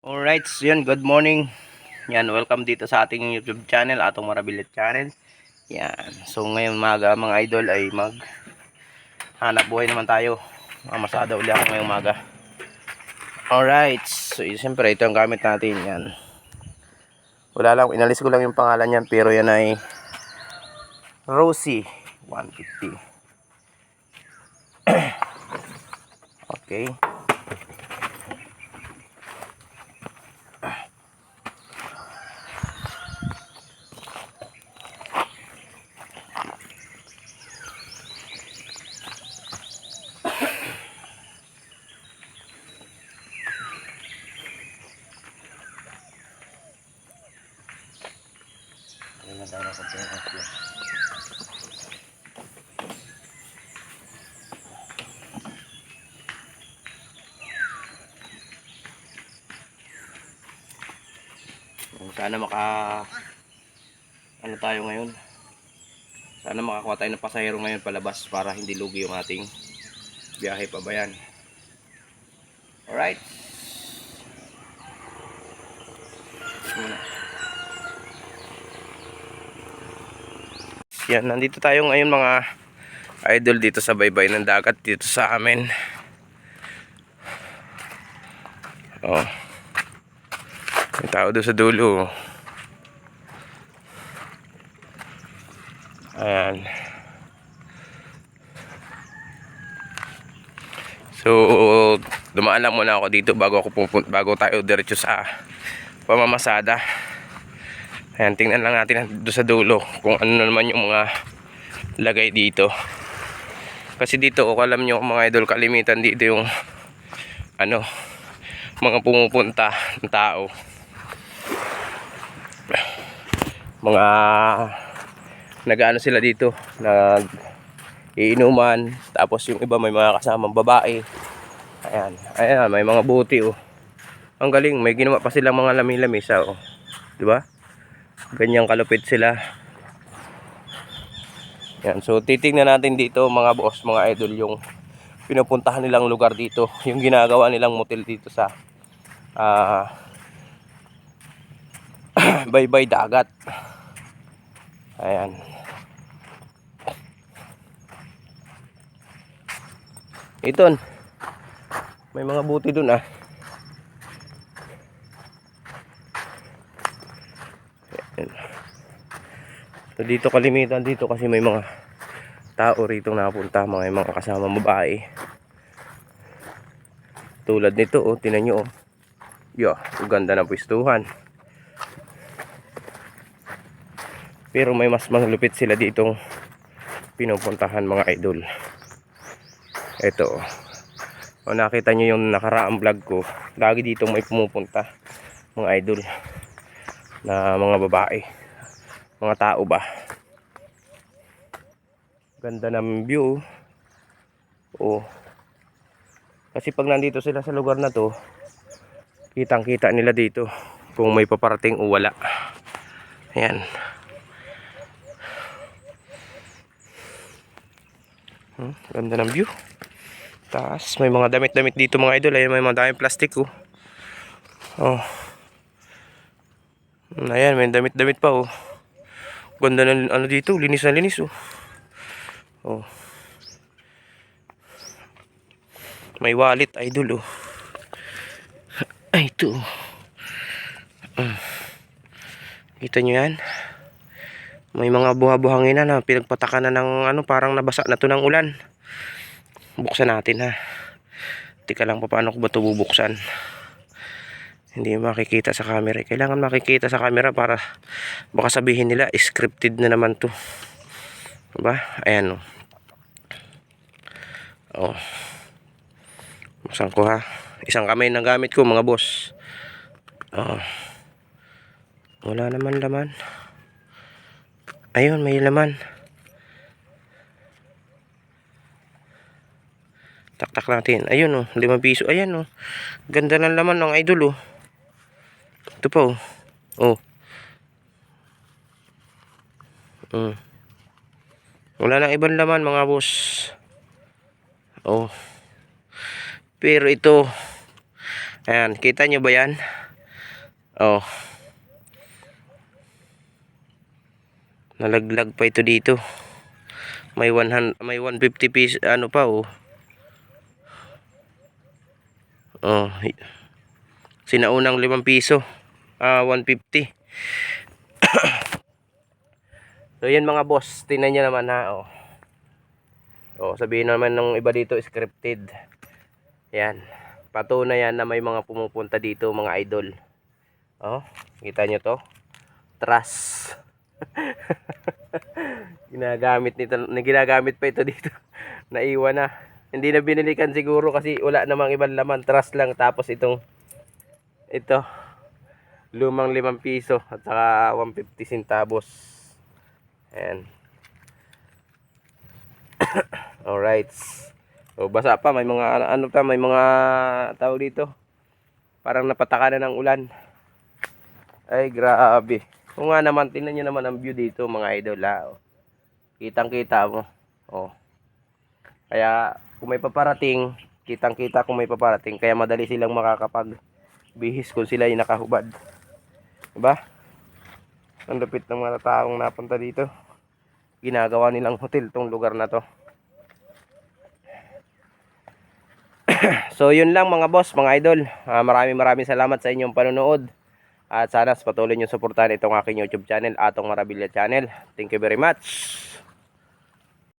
Alright, so yun, good morning. Yan, welcome dito sa ating YouTube channel, Atong Marabilit channel. Yan, so ngayon umaga mga idol ay hanap buhay naman tayo. Mamasada uli ako ngayong umaga. Alright, so siyempre ito ang gamit natin. Yan, wala lang, inalis ko lang yung pangalan yan, pero yan ay Rosie 150. Okay. Sana ano tayo ngayon. Sana makakuha tayo ng pasahero ngayon palabas para hindi lugi yung ating biyahe pa ba yan. Alright. Yan, nandito tayo ngayon mga idol dito sa baybay ng dagat dito sa amin. Oh. May tao doon sa dulo. Ayan. So, dumaan lang muna ako dito bago tayo diretso sa pamamasada. Ayan, tingnan lang natin doon sa dulo kung ano naman yung mga lagay dito. Kasi dito, kung alam nyo mga idol, kalimitan dito yung mga pumupunta ng tao. Mga nag-ano sila dito, iinuman, tapos yung iba may mga kasamang babae. Ayan, may mga buti oh. Ang galing, may ginawa pa silang mga lami-lamisa oh. 'Di ba? Ganyang kalupit sila. Yan, so titingnan natin dito mga boss, mga idol, yung pinupuntahan nilang lugar dito, yung ginagawa nilang motel dito sa baybay dagat. Ayan. Iton. May mga buti dun ah. Ayan. So dito kalimitan dito kasi may mga tao rito napunta, mga kasama babae. Tulad nito oh, tinan nyo oh. Yo, ang ganda ng pwestuhan. Pero may mas malupit sila ditong pinupuntahan mga idol. Ito oh, nakita nyo yung nakaraang vlog ko, lagi dito may pumupunta mga idol na mga babae, mga tao ba. Ganda ng view oh. Kasi pag nandito sila sa lugar na to, kitang kita nila dito kung may paparating o wala. Ayan. Ganda ng view. Taas, may mga damit-damit dito mga idol. Ayan, may mga daming plastic oh. Oh. Ayan, may damit-damit pa oh. Ganda ng ano dito, linis na linis oh. Oh. May wallet idol oh. Ay, ito oh. Kita nyo yan? May mga buha-buhangin na pinagpataka na ng parang nabasa na to ng ulan. Buksan natin ha. Tika lang pa, paano ko ba ito bubuksan? Hindi makikita sa camera. Kailangan makikita sa camera para baka sabihin nila scripted na naman to. Diba? Ayan o. Oh. Buksan ko ha. Isang kamay na gamit ko mga boss. Oh. Wala naman laman. Ayun, may laman. Taktak natin. Ayun oh, 5 piso. Ayan oh. Ganda ng laman ng idol oh. Ito pa oh. Oh. Wala nang ibang laman mga boss. Oh. Pero ito, ayan, kita nyo ba yan? Oh, nalaglag pa ito dito. May 150 piece ano pa oh. Oh, sinaunang 5 piso. 150. So yan mga boss, tingnan niyo naman ha oh. Oh, sabihin naman ng iba dito scripted. Yan. Patunay yan na may mga pumupunta dito mga idol. Oh, kita nyo to? Trust. Ginagamit pa ito dito. Naiwan na. Hindi na binilikan siguro kasi wala namang ibang laman. Trust lang. Tapos ito lumang 5 piso at saka 150 centavos. Ayan. Alright. So basa pa, may mga may mga tao dito. Parang napataka na ng ulan. Ay grabe. Kung nga naman, tingnan nyo naman ang view dito mga idol ha. Oh. Kitang-kita mo. Oh. Kaya kung may paparating, kitang-kita kung may paparating, kaya madali silang makakapagbihis kung sila ay nakahubad. Diba? Ang lupit ng mga taong napunta dito. Ginagawa nilang hotel tong lugar na to. So yun lang mga boss, mga idol. Maraming salamat sa inyong panonood. At sana patuloy nyo suportahan itong aking YouTube channel, Atong Marabilia Channel. Thank you very much.